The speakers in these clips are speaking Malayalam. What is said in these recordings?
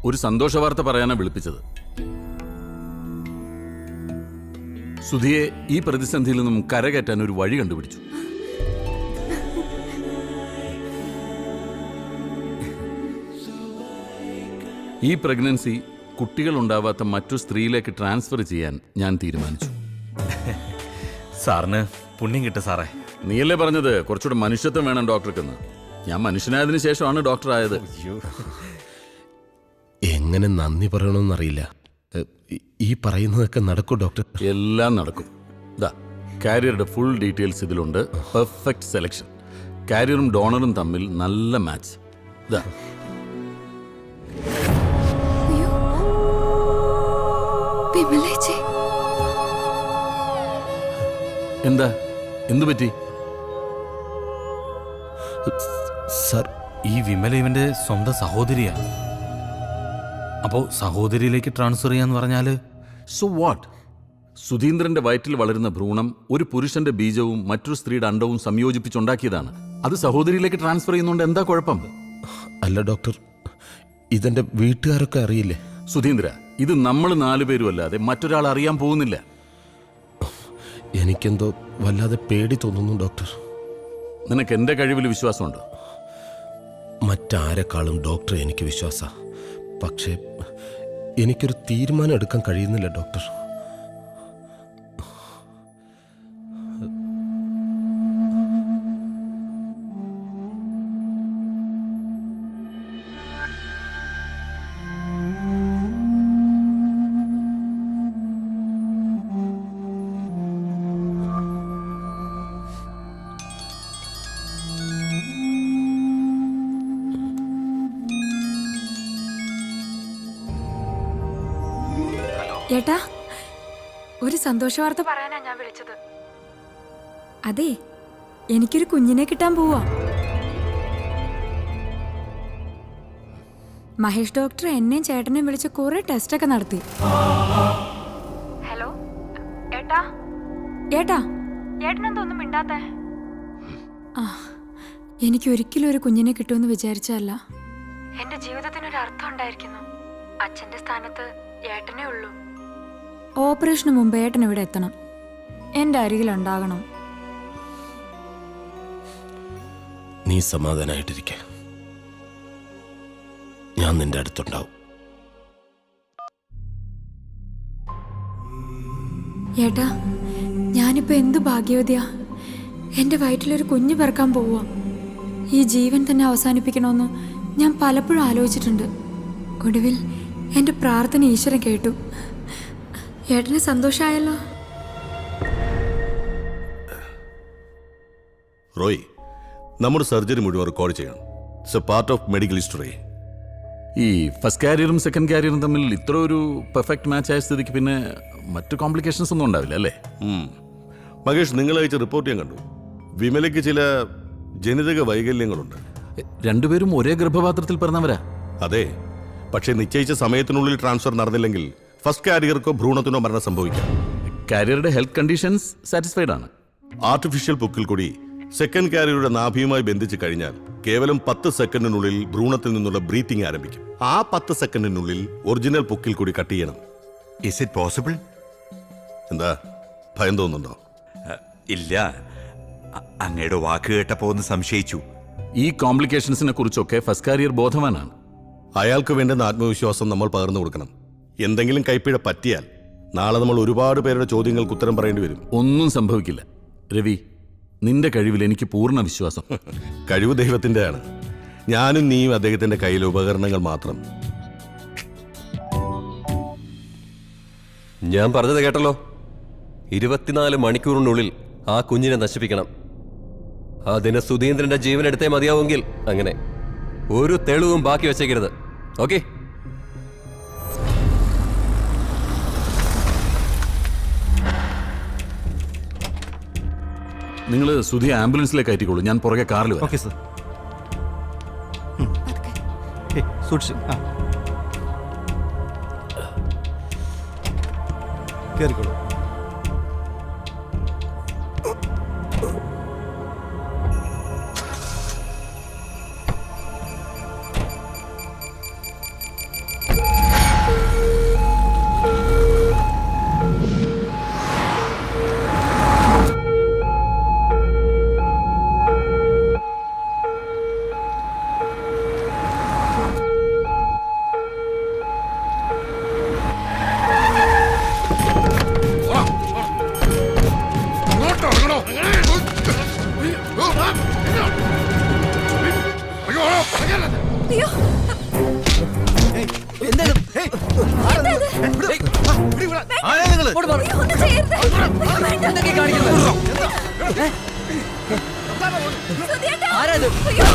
ഒരു സന്തോഷ വാർത്ത പറയാനാണ് വിളിപ്പിച്ചത്. സുധിയെ ഈ പ്രതിസന്ധിയിൽ നിന്നും കരകയറ്റാൻ ഒരു വഴി കണ്ടുപിടിച്ചു. ഈ പ്രഗ്നൻസി കുട്ടികളുണ്ടാവാത്ത മറ്റു സ്ത്രീയിലേക്ക് ട്രാൻസ്ഫർ ചെയ്യാൻ ഞാൻ തീരുമാനിച്ചു. സാറിന് പുണ്യം കിട്ടും സാറേ. നീയല്ലേ പറഞ്ഞത് കുറച്ചുകൂടെ മനുഷ്യത്വം വേണം ഡോക്ടർക്കെന്ന്. ഞാൻ മനുഷ്യനായതിനു ശേഷമാണ് ഡോക്ടർ ആയത്. എങ്ങനെ നന്ദി പറയണമെന്നറിയില്ല. ഈ പറയുന്നതൊക്കെ നടക്കും ഡോക്ടർ? എല്ലാം നടക്കും. ദാ കാരിയറുടെ ഫുൾ ഡീറ്റെയിൽസ് ഇതിലുണ്ട്. Perfect selection. കാരിയറും ഡോണറും തമ്മിൽ നല്ല മാച്ച്. ദാ എന്താ, എന്തു പറ്റി? സർ, ഈ വിമല ഇവന്റെ സ്വന്തം സഹോദരിയാ. അപ്പോ സഹോദരിയിലേക്ക് ട്രാൻസ്ഫർ ചെയ്യാന്ന് പറഞ്ഞാല് സോ വാട്ട്? സുധീന്ദ്രന്റെ വയറ്റിൽ വളരുന്ന ഭ്രൂണം ഒരു പുരുഷന്റെ ബീജവും മറ്റൊരു സ്ത്രീയുടെ അണ്ടവും സംയോജിപ്പിച്ചുണ്ടാക്കിയതാണ്. അത് സഹോദരിയിലേക്ക് ട്രാൻസ്ഫർ ചെയ്യുന്നതുകൊണ്ട് എന്താ കുഴപ്പം? അല്ല ഡോക്ടർ, ഇതെന്റെ വീട്ടുകാരൊക്കെ അറിയില്ലേ? സുധീന്ദ്ര, ഇത് നമ്മൾ 4 പേരും അല്ലാതെ മറ്റൊരാൾ അറിയാൻ പോകുന്നില്ല. എനിക്കെന്തോ വല്ലാതെ പേടി തോന്നുന്നു ഡോക്ടർ. നിനക്ക് എന്റെ കഴിവിൽ വിശ്വാസമുണ്ടോ? മറ്റാരെക്കാളും ഡോക്ടർ എനിക്ക് വിശ്വാസ. പക്ഷേ എനിക്കൊരു തീരുമാനം എടുക്കാൻ കഴിയുന്നില്ല ഡോക്ടർ. ഏട്ടാ, ഒരു സന്തോഷ വാർത്ത പറയാനാ ഞാൻ വിളിച്ചത്. അതെ, എനിക്കൊരു കുഞ്ഞിനെ കിട്ടാൻ പോവാ. മഹേഷ് ഡോക്ടർ എന്നെയും ചേട്ടനെയും വിളിച്ച് കുറെ ടെസ്റ്റ് ഒക്കെ നടത്തി. ഹലോ ഏട്ടാ, ഏട്ടാ, ഏട്ടനെന്തൊന്നും മിണ്ടാത്തെ? എനിക്ക് ഒരിക്കലും ഒരു കുഞ്ഞിനെ കിട്ടുമെന്ന് വിചാരിച്ചല്ല. എന്റെ ജീവിതത്തിനൊരു അർത്ഥം ഉണ്ടായിരിക്കുന്നു. അച്ഛന്റെ സ്ഥാനത്ത് ഏട്ടനേ ഉള്ളൂ. ഓപ്പറേഷന് മുമ്പ് ഏട്ടൻ ഇവിടെ എത്തണം, എന്റെ അരികിലുണ്ടാകണം. നീ സമാധാനായിട്ടിരിക്കെ, ഞാൻ നിന്റെ അടുത്തുണ്ടാവും. ഏട്ടാ, ഞാനിപ്പോ എന്തു ഭാഗ്യവതിയാ. എന്റെ വയറ്റിലൊരു കുഞ്ഞു പിറക്കാൻ പോവുക. ഈ ജീവൻ തന്നെ അവസാനിപ്പിക്കണമെന്ന് ഞാൻ പലപ്പോഴും ആലോചിച്ചിട്ടുണ്ട്. ഒടുവിൽ എന്റെ പ്രാർത്ഥന ഈശ്വരൻ കേട്ടു. ഏട്ടന് സന്തോഷമായല്ലോ. റോയ്, നമ്മുടെ സർജറി മുഴുവൻ റെക്കോർഡ് ചെയ്യണം. It's A part of medical history. ഈ ഫസ്റ്റ് കാരിയറും സെക്കൻഡ് കാരിയറും തമ്മിൽ ഇത്ര ഒരു പെർഫെക്റ്റ് മാച്ച് ആയ സ്ഥിതിക്ക് പിന്നെ മറ്റു കോംപ്ലിക്കേഷൻസ് ഒന്നും ഉണ്ടാവില്ല അല്ലേ? മഹേഷ്, നിങ്ങൾ അയച്ച റിപ്പോർട്ട് ഞാൻ കണ്ടു. വിമലയ്ക്ക് ചില ജനിതക വൈകല്യങ്ങളുണ്ട്. രണ്ടുപേരും ഒരേ ഗർഭപാത്രത്തിൽ പിറന്നവരാ. അതെ, പക്ഷേ നിശ്ചയിച്ച സമയത്തിനുള്ളിൽ ട്രാൻസ്ഫർ നടന്നില്ലെങ്കിൽ ഫസ്റ്റ് കാരിയർക്കോ ഭ്രൂണത്തിനോ മരണം സംഭവിക്കാം. കാരിയറുടെ ഹെൽത്ത് കണ്ടീഷൻസ് സാറ്റിസ്ഫൈഡ് ആണ്. ആർട്ടിഫിഷ്യൽ പൊക്കിൽ കൂടി സെക്കൻഡ് കാരിയറുടെ നാഭിയുമായി ബന്ധിച്ച് കഴിഞ്ഞാൽ കേവലം 10 സെക്കൻഡിനുള്ളിൽ ഭ്രൂണത്തിൽ നിന്നുള്ള ബ്രീത്തിങ് ആരംഭിക്കും. ആ 10 സെക്കൻഡിനുള്ളിൽ ഒറിജിനൽ പൊക്കിൽ കൂടി കട്ട് ചെയ്യണം. Is it possible? എന്താ, ഭയം തോന്നുന്നുണ്ടോ? ഇല്ല, അങ്ങയുടെ വാക്ക് കേട്ടപ്പോ ഒന്ന് സംശയിച്ചു. ഈ കോംപ്ലിക്കേഷൻസിനെ കുറിച്ചൊക്കെ ഫസ്റ്റ് കാരിയർ ബോധവാനാണ്. അയാൾക്ക് വേണ്ടുന്ന ആത്മവിശ്വാസം നമ്മൾ പകർന്നു കൊടുക്കണം. എന്തെങ്കിലും കൈപ്പിഴ പറ്റിയാൽ നാളെ നമ്മൾ ഒരുപാട് പേരുടെ ചോദ്യങ്ങൾക്ക് ഉത്തരം പറയേണ്ടി വരും. ഒന്നും സംഭവിക്കില്ല രവി, നിന്റെ കഴിവിൽ എനിക്ക് പൂർണ്ണ വിശ്വാസം. കഴിവ് ദൈവത്തിൻ്റെയാണ്. ഞാനും നീയും അദ്ദേഹത്തിന്റെ കയ്യിലെ ഉപകരണങ്ങൾ മാത്രം. ഞാൻ പറഞ്ഞത് കേട്ടല്ലോ. 24 മണിക്കൂറിനുള്ളിൽ ആ കുഞ്ഞിനെ നശിപ്പിക്കണം. അതിന് സുധീന്ദ്രന്റെ ജീവൻ എടുത്തേ മതിയാവുമെങ്കിൽ അങ്ങനെ ഒരു തെളിവും ബാക്കി വെച്ചേക്കരുത്. ഓക്കെ? നിങ്ങൾ സുധി ആംബുലൻസിലേക്ക് കയറ്റിക്കോളൂ, ഞാൻ പുറകെ കാറിൽ വരാം. Okay sir. സൂക്ഷിച്ചു കേറിക്കോളൂ. ഒന്നും ചെയ്യരുത്. സുധിയേട്ടാ. അയ്യോ.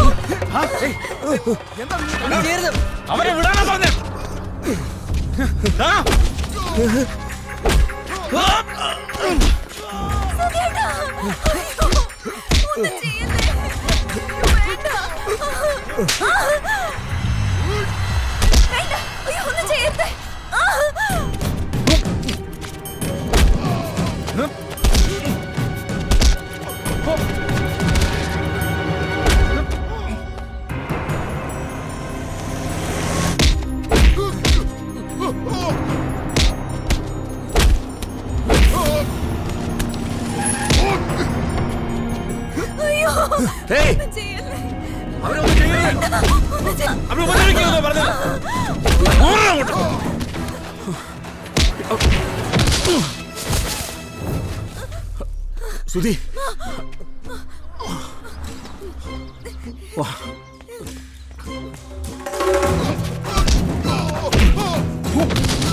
അവരെ വിടാനാ പറഞ്ഞേ. സുധിയേട്ടാ. അയ്യോ. ഒന്നും ചെയ്യല്ലേ. വേണ്ട. വേണ്ട. അയ്യോ, ഒന്നും ചെയ്യരുത്. അയ്യോ. ഒന്നും ചെയ്യല്ലേ. അവരൊന്നും ചെയ്യരുത്. അവരെ ഉപദ്രവിക്കരുതെന്നാ പറഞ്ഞത്. ഓടാ അങ്ങോട്ട്. സുധി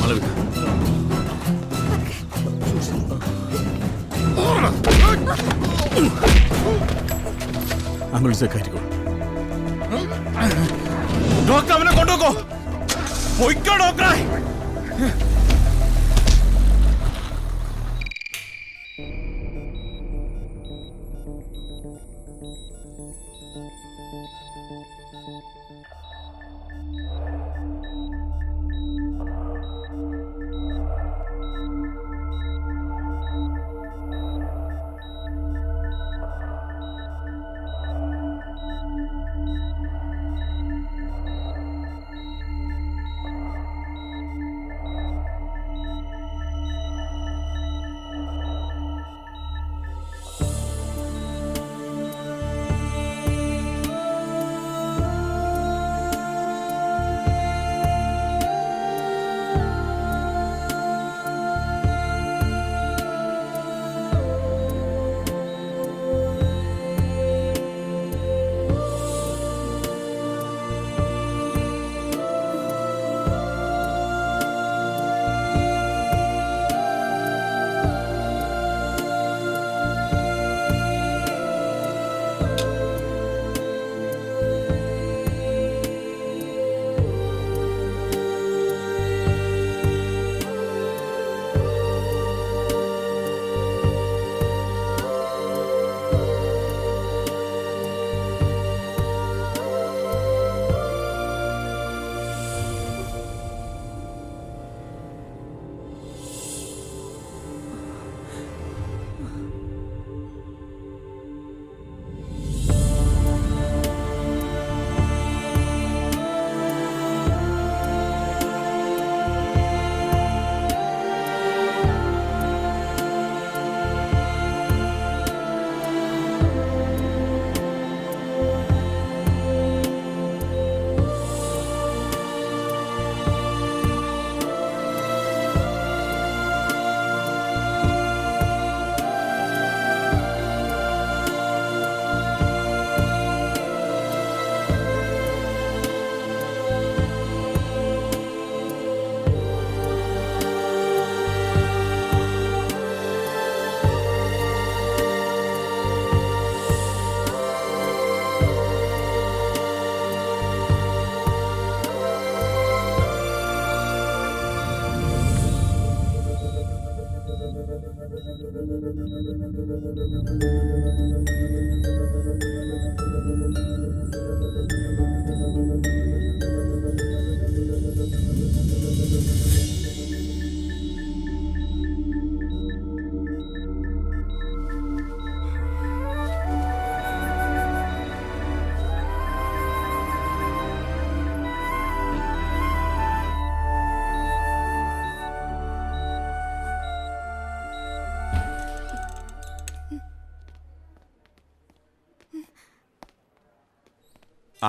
മലവിക ആംബുലൻസൊക്കെ ആയിരിക്കും. ഡോക്ടർ അവനെ കൊണ്ടുപോക്കോ. പൊയ്ക്കോ ഡോക്ടറെ. ആ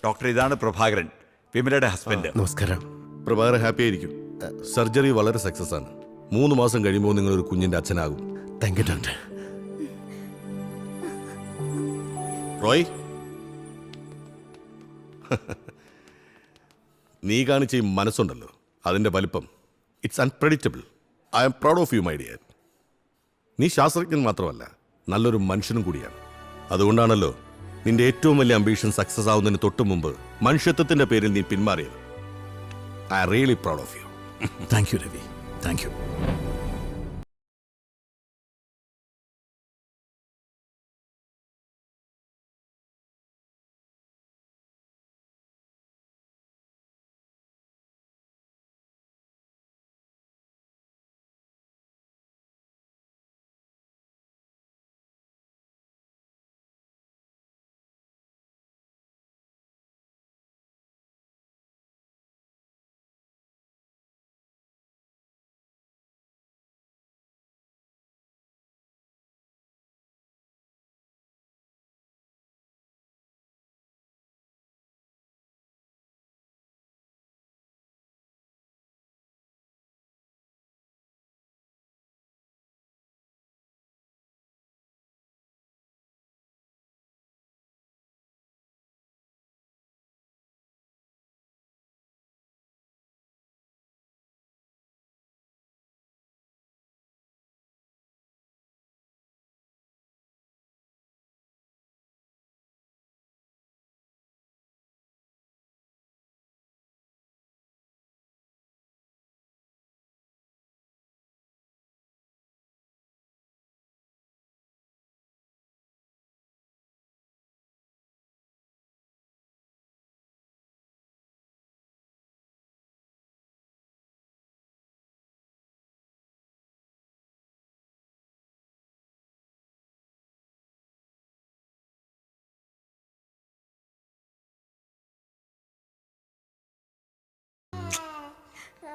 ഡോക്ടർ, ഇതാണ് പ്രഭാകരൻ, വിമലയുടെ ഹസ്ബൻഡ്. നമസ്കാരം. പ്രഭാകരൻ ഹാപ്പി ആയിരിക്കും. സർജറി വളരെ സക്സസ് ആണ്. 3 മാസം കഴിയുമ്പോൾ നിങ്ങൾ ഒരു കുഞ്ഞിന്റെ അച്ഛനാകും. Thank you doctor. റോയ്, നീ കാണിച്ച ഈ മനസ്സുണ്ടല്ലോ, അതിന്റെ വലിപ്പം, it's unpredictable. I'm proud of you my dear. നീ ശാസ്ത്രജ്ഞൻ മാത്രമല്ല, നല്ലൊരു മനുഷ്യനും കൂടിയാണ്. അതുകൊണ്ടാണല്ലോ നിന്റെ ഏറ്റവും വലിയ അംബീഷൻ സക്സസ് ആവുന്നതിന് തൊട്ട് മുമ്പ് മനുഷ്യത്വത്തിന്റെ പേരിൽ നീ പിന്മാറിയത്. I really proud of you. Thank you Ravi, thank U.